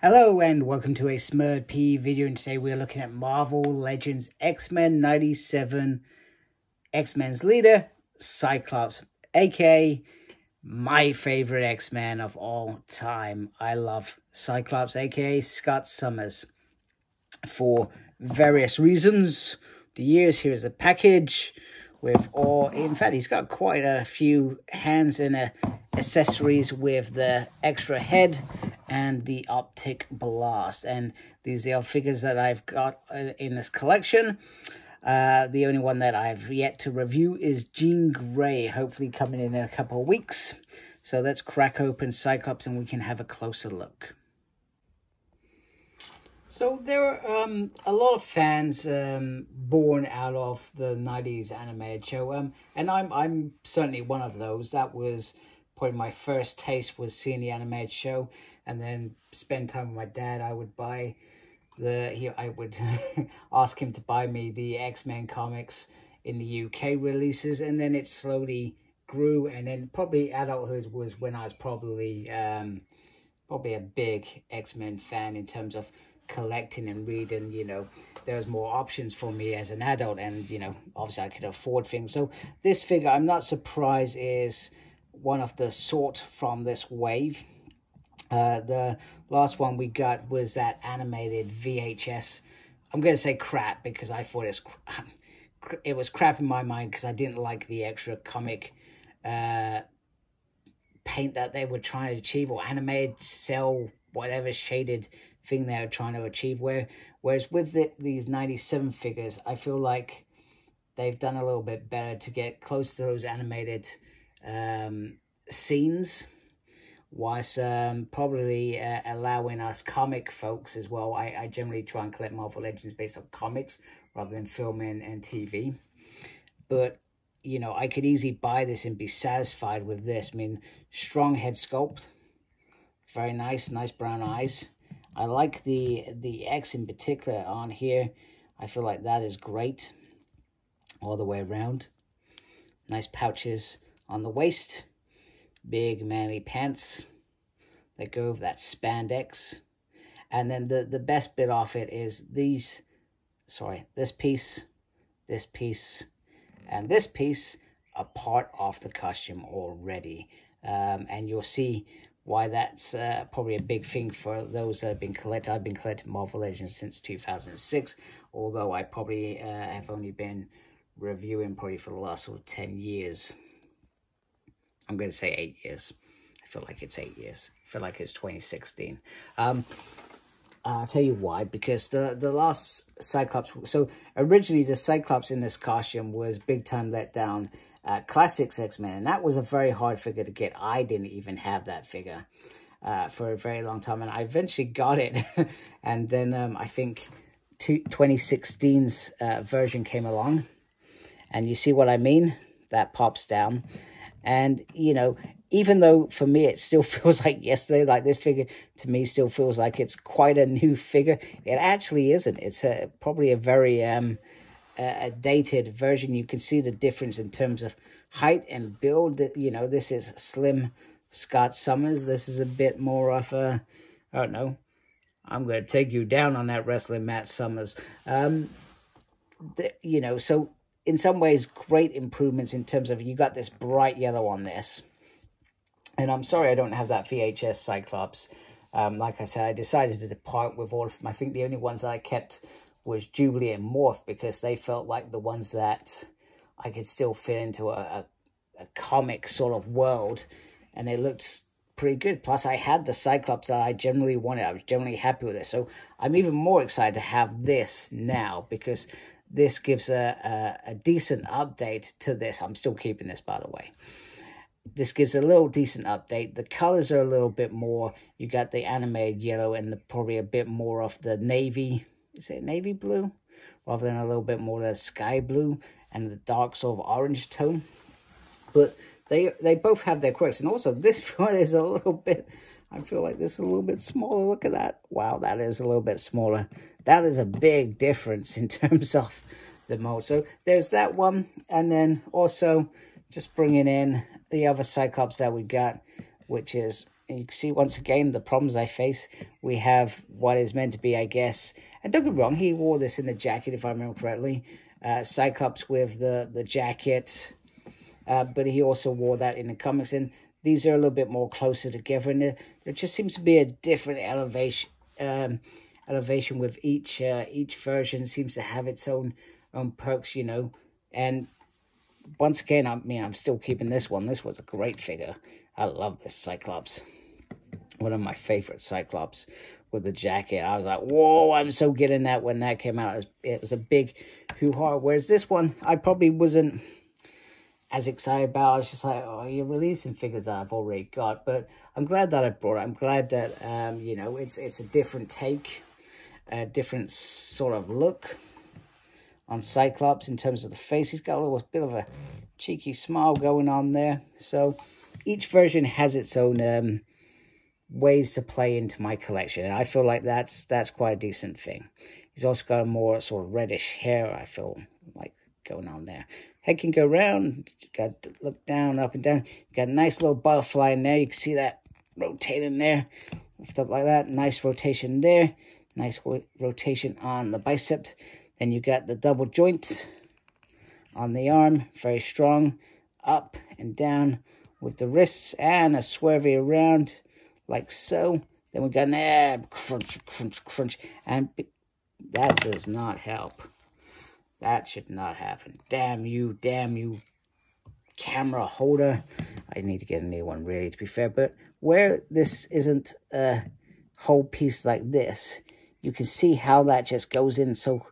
Hello and welcome to a smerdp video, and today we're looking at Marvel Legends X-Men 97, X-Men's leader, Cyclops, aka my favorite X-Men of all time. I love Cyclops, aka Scott Summers, for various reasons. The years, here's a package with all, in fact, he's got quite a few hands and accessories with the extra head and the optic blast. And these are figures that I've got in this collection. The only one that I've yet to review is Jean Grey, hopefully coming in a couple of weeks. So let's crack open Cyclops and we can have a closer look. So there are a lot of fans born out of the 90s animated show, and I'm certainly one of those. That was probably my first taste, was seeing the animated show, and then spend time with my dad. I would buy I would ask him to buy me the X-Men comics in the UK releases, and then it slowly grew, and then probably adulthood was when I was probably a big X-Men fan in terms of collecting and reading. You know, there was more options for me as an adult, and you know, obviously I could afford things. So this figure, I'm not surprised, is one of the sort from this wave. The last one we got was that animated VHS. I'm going to say crap because I thought it was crap in my mind because I didn't like the extra comic paint that they were trying to achieve, or animated cell, whatever shaded thing they were trying to achieve. Whereas with these 97 figures, I feel like they've done a little bit better to get close to those animated scenes, whilst probably allowing us comic folks as well. I generally try and collect Marvel Legends based on comics rather than film and TV. But, you know, I could easily buy this and be satisfied with this. I mean, strong head sculpt, very nice brown eyes. I like the X in particular on here. I feel like that is great all the way around. Nice pouches on the waist. Big manly pants that go over that spandex. And then the best bit off it is this piece, and this piece are part of the costume already. And you'll see why that's probably a big thing for those that have been collecting. I've been collecting Marvel Legends since 2006, although I probably have only been reviewing probably for the last sort of 10 years. I'm going to say 8 years. I feel like it's 8 years. I feel like it's 2016. I'll tell you why. Because the last Cyclops... So, originally, the Cyclops in this costume was big time let down Classics X-Men. And that was a very hard figure to get. I didn't even have that figure for a very long time. And I eventually got it. And then I think 2016's version came along. And you see what I mean? That pops down. And, you know, even though for me it still feels like yesterday, like this figure to me still feels like it's quite a new figure, it actually isn't. It's probably a very a dated version. You can see the difference in terms of height and build. You know, this is slim Scott Summers. This is a bit more of a, I don't know, I'm going to take you down on that wrestling Matt Summers. You know, so in some ways, great improvements in terms of you got this bright yellow on this. And I'm sorry I don't have that VHS Cyclops. Like I said, I decided to depart with all of them. I think the only ones that I kept was Jubilee and Morph, because they felt like the ones that I could still fit into a comic sort of world. And they looked pretty good. Plus, I had the Cyclops that I generally wanted. I was generally happy with it. So I'm even more excited to have this now, because this gives a decent update to this. I'm still keeping this, by the way. This gives a little decent update. The colors are a little bit more. You got the animated yellow and probably a bit more of the navy. Is it navy blue? Rather than a little bit more of the sky blue and the dark sort of orange tone. But they both have their quirks. And also this one is a little bit, I feel like this is a little bit smaller. Look at that. Wow, that is a little bit smaller. That is a big difference in terms of the mold. So there's that one. And then also just bringing in the other Cyclops that we got, which is And you can see once again the problems I face. We have what is meant to be, I guess, and don't get me wrong, he wore this in the jacket if I remember correctly. Cyclops with the jacket, but he also wore that in the comics, and these are a little bit more closer together, and there just seems to be a different elevation with each version. Seems to have its own perks, you know. And once again, I mean, I'm still keeping this one. This was a great figure. I love this Cyclops. One of my favorite Cyclops with the jacket. I was like, whoa, I'm so getting that when that came out. It was a big hoo-ha. Whereas this one, I probably wasn't as excited about. I was just like, oh, you're releasing figures that I've already got. But I'm glad that I brought it. I'm glad that, you know, it's a different take, a different sort of look on Cyclops in terms of the face. He's got a little bit of a cheeky smile going on there. So each version has its own ways to play into my collection, and I feel like that's quite a decent thing. He's also got a more sort of reddish hair, I feel like, going on there. Head can go round, you got to look down, up and down. You got a nice little butterfly in there. You can see that rotating there, lift up like that. Nice rotation there, nice rotation on the bicep. Then you got the double joint on the arm, very strong, up and down with the wrists, and a swervy around like so. Then we got an ab, crunch, crunch, crunch, and that does not help. That should not happen. Damn you, camera holder. I need to get a new one, really, to be fair. But where this isn't a whole piece like this, you can see how that just goes in so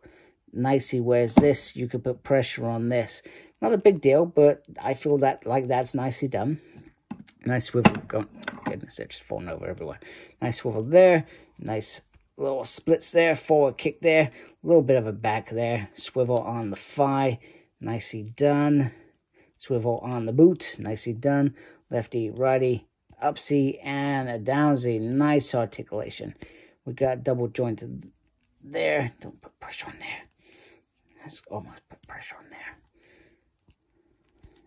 nicely, whereas this, you could put pressure on this. Not a big deal, but I feel that like that's nicely done. Nice swivel. Goodness, they're just falling over everywhere. Nice swivel there. Nice little splits there. Forward kick there. A little bit of a back there. Swivel on the thigh. Nicely done. Swivel on the boot. Nicely done. Lefty, righty, upsy, and a downsy. Nice articulation. We got double jointed there. Don't put pressure on there. Let's almost put pressure on there.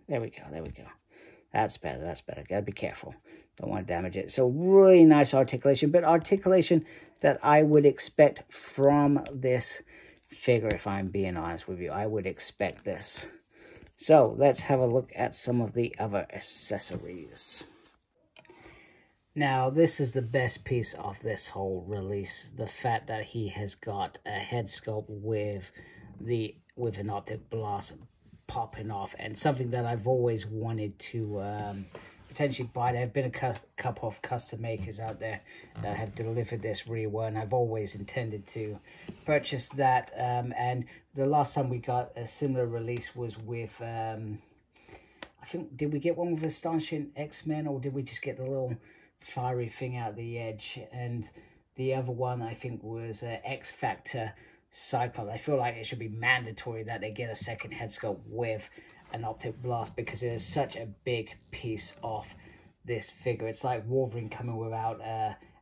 There we go. There we go. That's better. That's better. Got to be careful. Don't want to damage it. So really nice articulation, but articulation that I would expect from this figure, if I'm being honest with you. I would expect this. So let's have a look at some of the other accessories. Now, this is the best piece of this whole release. The fact that he has got a head sculpt with an optic blast popping off, and something that I've always wanted to potentially buy. There have been a couple of custom makers out there that have delivered this rework, and I've always intended to purchase that. And the last time we got a similar release was with, I think, did we get one with Astonishing X-Men, or did we just get the little fiery thing out the edge? And the other one, I think, was X Factor Cyclops. I feel like it should be mandatory that they get a second head sculpt with an optic blast, because it is such a big piece of this figure. It's like Wolverine coming without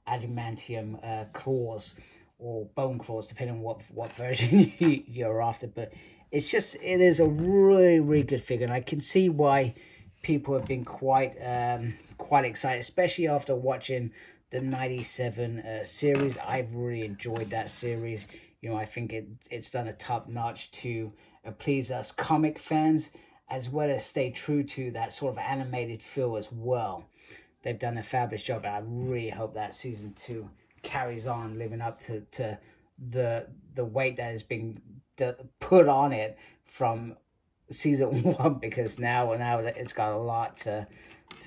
adamantium claws or bone claws, depending on what version you're after. But it is a really good figure, and I can see why people have been quite excited, especially after watching the 97 series. I've really enjoyed that series. You know, I think it's done a top notch to please us comic fans, as well as stay true to that sort of animated feel as well. They've done a fabulous job, and I really hope that season 2 carries on, living up to the weight that has been put on it from season 1, because now that it's got a lot to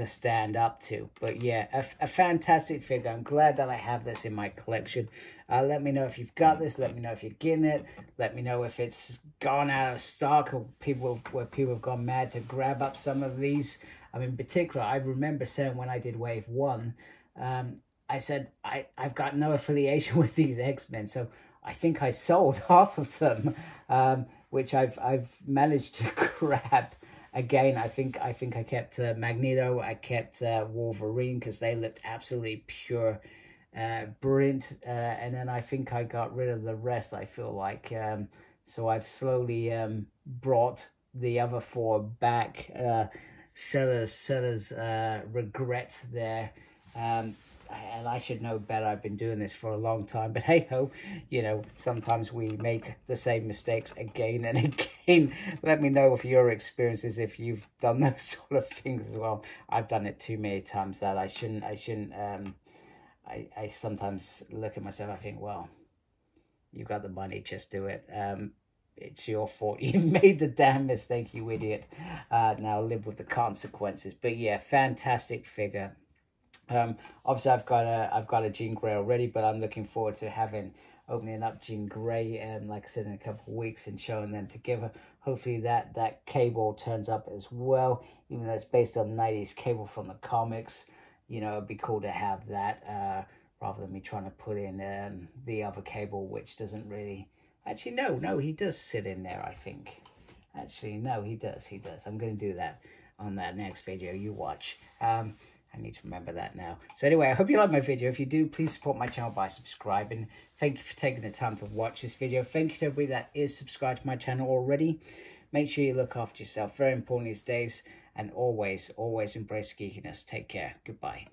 stand up to. But yeah, a fantastic figure. I'm glad that I have this in my collection. Let me know if you've got this. Let me know if you're getting it. Let me know if it's gone out of stock, or people have gone mad to grab up some of these. I mean, in particular, I remember saying when I did Wave 1, I said I've got no affiliation with these X-Men, so I think I sold half of them, which I've managed to grab. Again, I think I kept Magneto, I kept Wolverine, because they looked absolutely pure, brilliant, and then I think I got rid of the rest, I feel like. So I've slowly brought the other 4 back. Sellers regret there, And I should know better. I've been doing this for a long time, but hey ho, you know, sometimes we make the same mistakes again and again. Let me know if your experiences, if you've done those sort of things as well. I've done it too many times that I shouldn't. I sometimes look at myself, I think, well, you got the money, just do it. It's your fault. You've made the damn mistake, you idiot. Now live with the consequences. But yeah, fantastic figure. Obviously I've got a Jean Grey already, but I'm looking forward to opening up Jean Grey, like I said, in a couple of weeks and showing them together. Hopefully that cable turns up as well, even though it's based on 90s cable from the comics. You know, it'd be cool to have that rather than me trying to put in the other cable, which doesn't really. Actually, no, he does sit in there, I think. Actually, no, he does. I'm going to do that on that next video. You watch. I need to remember that now. So anyway, I hope you like my video. If you do, please support my channel by subscribing. Thank you for taking the time to watch this video. Thank you to everybody that is subscribed to my channel already. Make sure you look after yourself. Very important these days. And always, always embrace geekiness. Take care. Goodbye.